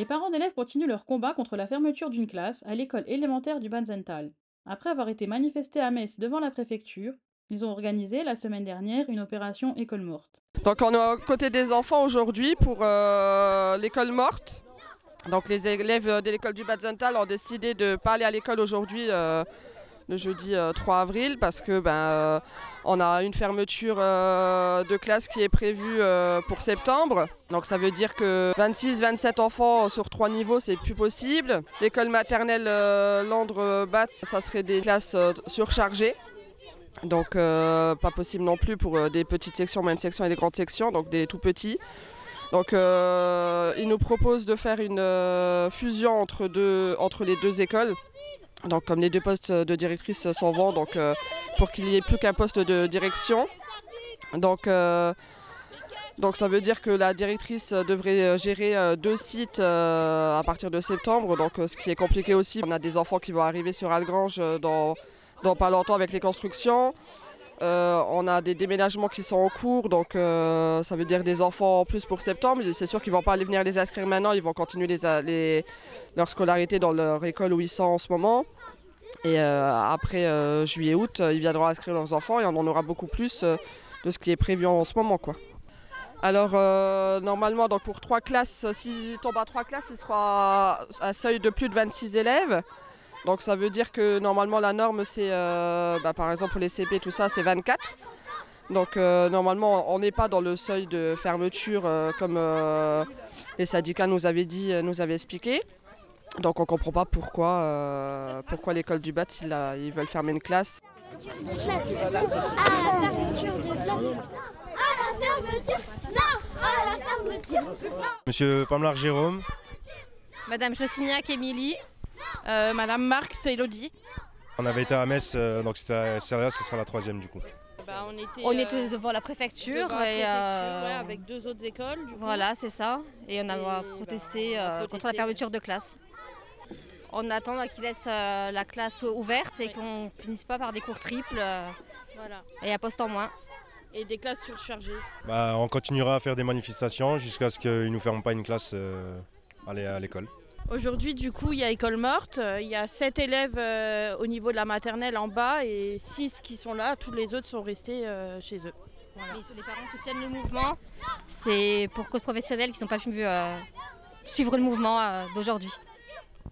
Les parents d'élèves continuent leur combat contre la fermeture d'une classe à l'école élémentaire du Banzental. Après avoir été manifestés à Metz devant la préfecture, ils ont organisé la semaine dernière une opération école morte. Donc on est aux côtés des enfants aujourd'hui pour l'école morte. Donc les élèves de l'école du Banzental ont décidé de ne pas aller à l'école aujourd'hui, le jeudi 3 avril, parce que on a une fermeture de classe qui est prévue pour septembre. Donc ça veut dire que 26-27 enfants sur 3 niveaux, c'est plus possible. L'école maternelle Landre-Bat, ça serait des classes surchargées. Donc pas possible non plus pour des petites sections, moyennes sections et des grandes sections, donc des tout petits. Donc ils nous proposent de faire une fusion entre les deux écoles. Donc comme les deux postes de directrice s'en vont, donc pour qu'il n'y ait plus qu'un poste de direction. Donc ça veut dire que la directrice devrait gérer 2 sites à partir de septembre, donc ce qui est compliqué aussi. On a des enfants qui vont arriver sur Algrange dans pas longtemps avec les constructions. On a des déménagements qui sont en cours, donc ça veut dire des enfants en plus pour septembre. C'est sûr qu'ils ne vont pas aller venir les inscrire maintenant, ils vont continuer leur scolarité dans leur école où ils sont en ce moment. Et après juillet-août, ils viendront inscrire leurs enfants et on en aura beaucoup plus de ce qui est prévu en ce moment, quoi. Alors normalement, donc pour 3 classes, s'ils tombent à 3 classes, il sera à un seuil de plus de 26 élèves. Donc ça veut dire que normalement la norme c'est, par exemple pour les CP tout ça, c'est 24. Donc normalement on n'est pas dans le seuil de fermeture comme les syndicats nous avaient dit, nous avaient expliqué. Donc on ne comprend pas pourquoi l'école du BAT ils veulent fermer une classe. Monsieur Pamela Jérôme. Madame Chossignac Émilie. Madame Marx et Elodie. On avait été à Metz, donc celle-là, ce sera la 3e du coup. On était devant la préfecture, avec 2 autres écoles. Voilà, c'est ça. Et on a protesté contre la fermeture de classe. On attend qu'ils laissent la classe ouverte et qu'on ne finisse pas par des cours triples et un poste en moins. Et des classes surchargées. On continuera à faire des manifestations jusqu'à ce qu'ils ne nous ferment pas une classe à l'école. Aujourd'hui, du coup, il y a école morte. Il y a 7 élèves au niveau de la maternelle en bas et 6 qui sont là. Tous les autres sont restés chez eux. Voilà. Les parents soutiennent le mouvement. C'est pour cause professionnelle qu'ils n'ont pas pu suivre le mouvement d'aujourd'hui.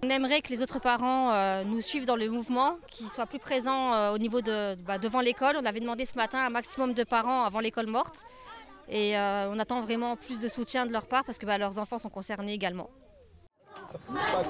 On aimerait que les autres parents nous suivent dans le mouvement, qu'ils soient plus présents au niveau devant l'école. On avait demandé ce matin un maximum de parents avant l'école morte. Et on attend vraiment plus de soutien de leur part parce que leurs enfants sont concernés également. Ah,